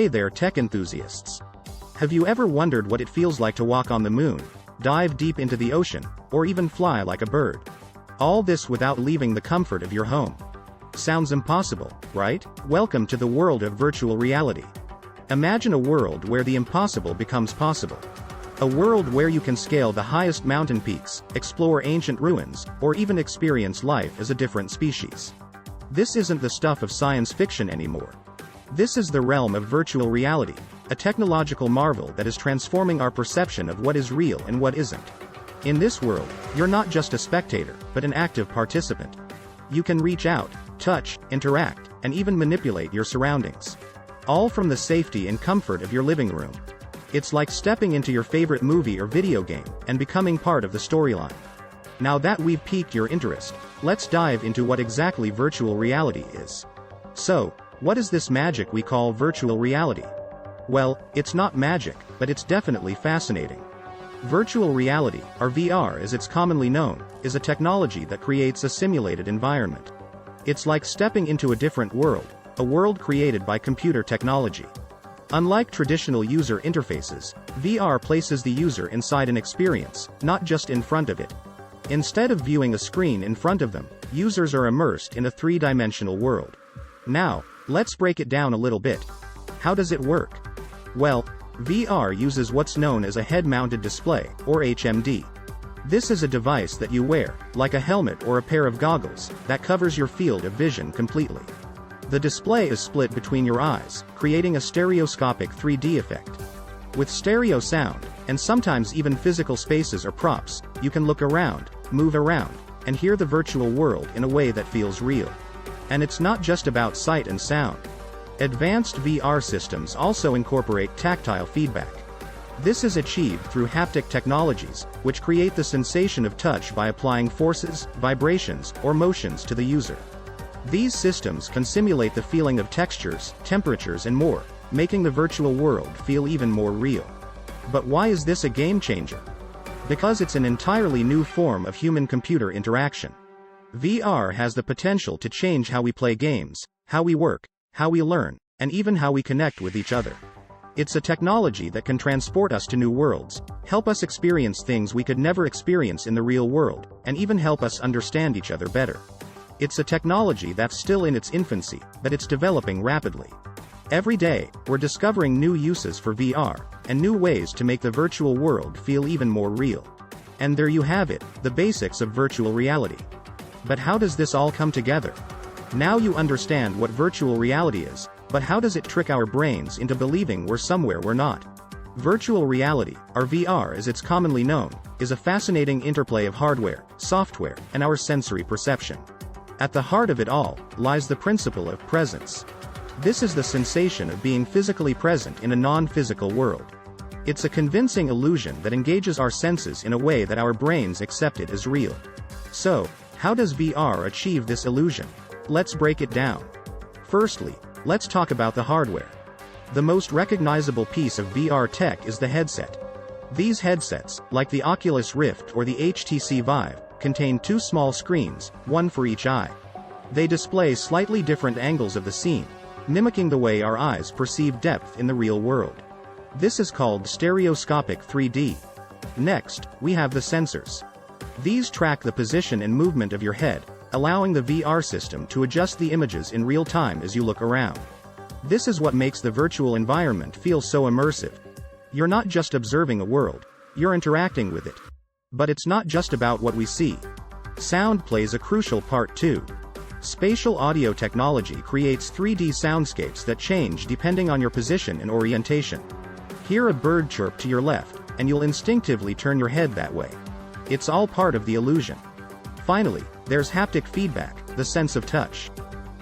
Hey there, tech enthusiasts. Have you ever wondered what it feels like to walk on the moon, dive deep into the ocean, or even fly like a bird? All this without leaving the comfort of your home. Sounds impossible, right? Welcome to the world of virtual reality. Imagine a world where the impossible becomes possible. A world where you can scale the highest mountain peaks, explore ancient ruins, or even experience life as a different species. This isn't the stuff of science fiction anymore. This is the realm of virtual reality, a technological marvel that is transforming our perception of what is real and what isn't. In this world, you're not just a spectator, but an active participant. You can reach out, touch, interact, and even manipulate your surroundings. All from the safety and comfort of your living room. It's like stepping into your favorite movie or video game, and becoming part of the storyline. Now that we've piqued your interest, let's dive into what exactly virtual reality is. So, what is this magic we call virtual reality? Well, it's not magic, but it's definitely fascinating. Virtual reality, or VR as it's commonly known, is a technology that creates a simulated environment. It's like stepping into a different world, a world created by computer technology. Unlike traditional user interfaces, VR places the user inside an experience, not just in front of it. Instead of viewing a screen in front of them, users are immersed in a three-dimensional world. Now, let's break it down a little bit. How does it work? Well, VR uses what's known as a head-mounted display, or HMD. This is a device that you wear, like a helmet or a pair of goggles, that covers your field of vision completely. The display is split between your eyes, creating a stereoscopic 3D effect. With stereo sound, and sometimes even physical spaces or props, you can look around, move around, and hear the virtual world in a way that feels real. And it's not just about sight and sound. Advanced VR systems also incorporate tactile feedback. This is achieved through haptic technologies, which create the sensation of touch by applying forces, vibrations, or motions to the user. These systems can simulate the feeling of textures, temperatures, and more, making the virtual world feel even more real. But why is this a game changer? Because it's an entirely new form of human-computer interaction. VR has the potential to change how we play games, how we work, how we learn, and even how we connect with each other. It's a technology that can transport us to new worlds, help us experience things we could never experience in the real world, and even help us understand each other better. It's a technology that's still in its infancy, but it's developing rapidly. Every day, we're discovering new uses for VR, and new ways to make the virtual world feel even more real. And there you have it, the basics of virtual reality. But how does this all come together? Now you understand what virtual reality is, but how does it trick our brains into believing we're somewhere we're not? Virtual reality, or VR as it's commonly known, is a fascinating interplay of hardware, software, and our sensory perception. At the heart of it all lies the principle of presence. This is the sensation of being physically present in a non-physical world. It's a convincing illusion that engages our senses in a way that our brains accept it as real. So, how does VR achieve this illusion? Let's break it down. Firstly, let's talk about the hardware. The most recognizable piece of VR tech is the headset. These headsets, like the Oculus Rift or the HTC Vive, contain two small screens, one for each eye. They display slightly different angles of the scene, mimicking the way our eyes perceive depth in the real world. This is called stereoscopic 3D. Next, we have the sensors. These track the position and movement of your head, allowing the VR system to adjust the images in real time as you look around. This is what makes the virtual environment feel so immersive. You're not just observing a world, you're interacting with it. But it's not just about what we see. Sound plays a crucial part too. Spatial audio technology creates 3D soundscapes that change depending on your position and orientation. Hear a bird chirp to your left, and you'll instinctively turn your head that way. It's all part of the illusion. Finally, there's haptic feedback, the sense of touch.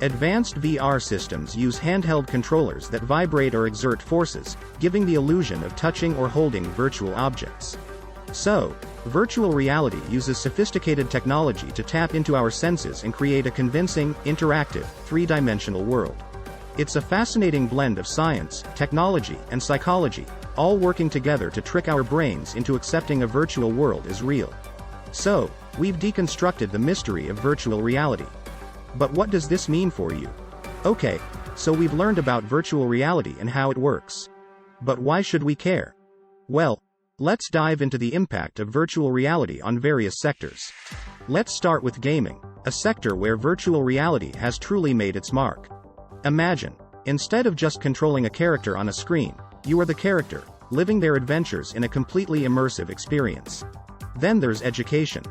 Advanced VR systems use handheld controllers that vibrate or exert forces, giving the illusion of touching or holding virtual objects. So, virtual reality uses sophisticated technology to tap into our senses and create a convincing, interactive, three-dimensional world. It's a fascinating blend of science, technology, and psychology, all working together to trick our brains into accepting a virtual world as real. So, we've deconstructed the mystery of virtual reality. But what does this mean for you? Okay, So we've learned about virtual reality and how it works. But why should we care? Well, let's dive into the impact of virtual reality on various sectors. Let's start with gaming, a sector where virtual reality has truly made its mark. Imagine, instead of just controlling a character on a screen, you are the character, living their adventures in a completely immersive experience. Then there's education.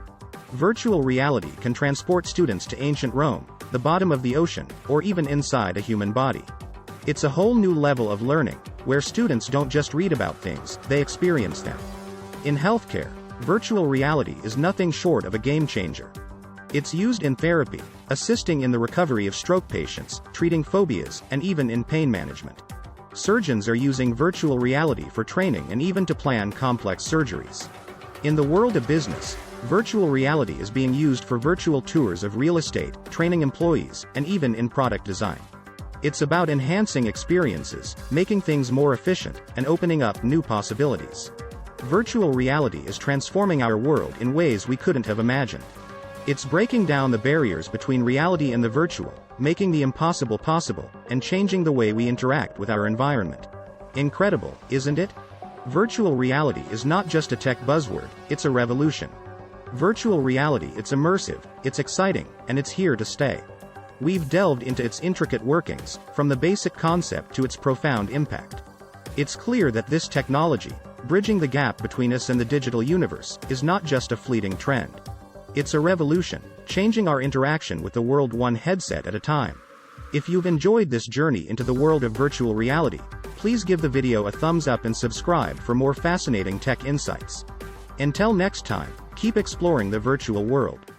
Virtual reality can transport students to ancient Rome, the bottom of the ocean, or even inside a human body. It's a whole new level of learning, where students don't just read about things, they experience them. In healthcare, virtual reality is nothing short of a game changer. It's used in therapy, assisting in the recovery of stroke patients, treating phobias, and even in pain management. Surgeons are using virtual reality for training and even to plan complex surgeries. In the world of business, virtual reality is being used for virtual tours of real estate, training employees, and even in product design. It's about enhancing experiences, making things more efficient, and opening up new possibilities. Virtual reality is transforming our world in ways we couldn't have imagined. It's breaking down the barriers between reality and the virtual, making the impossible possible, and changing the way we interact with our environment. Incredible, isn't it? Virtual reality is not just a tech buzzword, it's a revolution. Virtual reality, it's immersive, it's exciting, and it's here to stay. We've delved into its intricate workings, from the basic concept to its profound impact. It's clear that this technology, bridging the gap between us and the digital universe, is not just a fleeting trend. It's a revolution, changing our interaction with the world one headset at a time. If you've enjoyed this journey into the world of virtual reality, please give the video a thumbs up and subscribe for more fascinating tech insights. Until next time, keep exploring the virtual world.